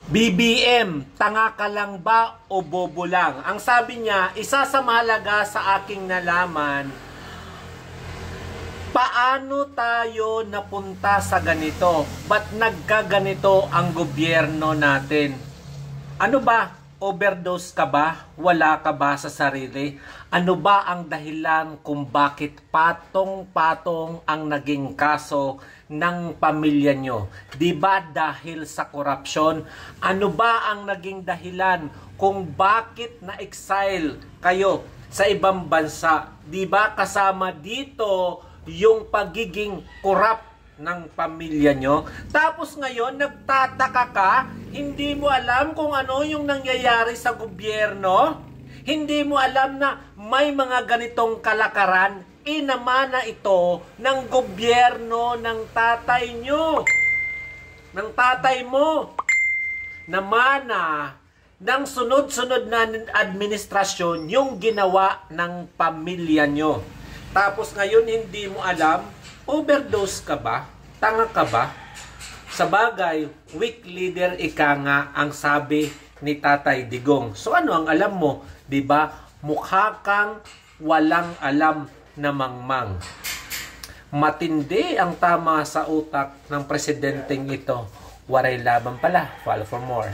BBM, tanga ka lang ba o bobo lang? Ang sabi niya, isa sa mahalaga sa aking nalaman, paano tayo napunta sa ganito? Ba't nagkaganito ang gobyerno natin? Ano ba? Overdose ka ba? Wala ka ba sa sarili? Ano ba ang dahilan kung bakit patong-patong ang naging kaso ng pamilya nyo? Di ba dahil sa korupsyon? Ano ba ang naging dahilan kung bakit na-exile kayo sa ibang bansa? Di ba kasama dito yung pagiging corrupt ng pamilya nyo? Tapos ngayon, nagtataka ka, hindi mo alam kung ano yung nangyayari sa gobyerno? Hindi mo alam na may mga ganitong kalakaran? Inamana ito ng gobyerno ng tatay nyo, ng tatay mo. Namana ng sunod-sunod na administrasyon yung ginawa ng pamilya nyo. Tapos ngayon hindi mo alam, overdose ka ba? Tanga ka ba? Sa bagay, weak leader ika nga ang sabi ni Tatay Digong. So ano ang alam mo? 'Di ba? Mukha kang walang alam na mangmang. Matindi ang tama sa utak ng presidenteng ito. Waray laban pala. Follow for more.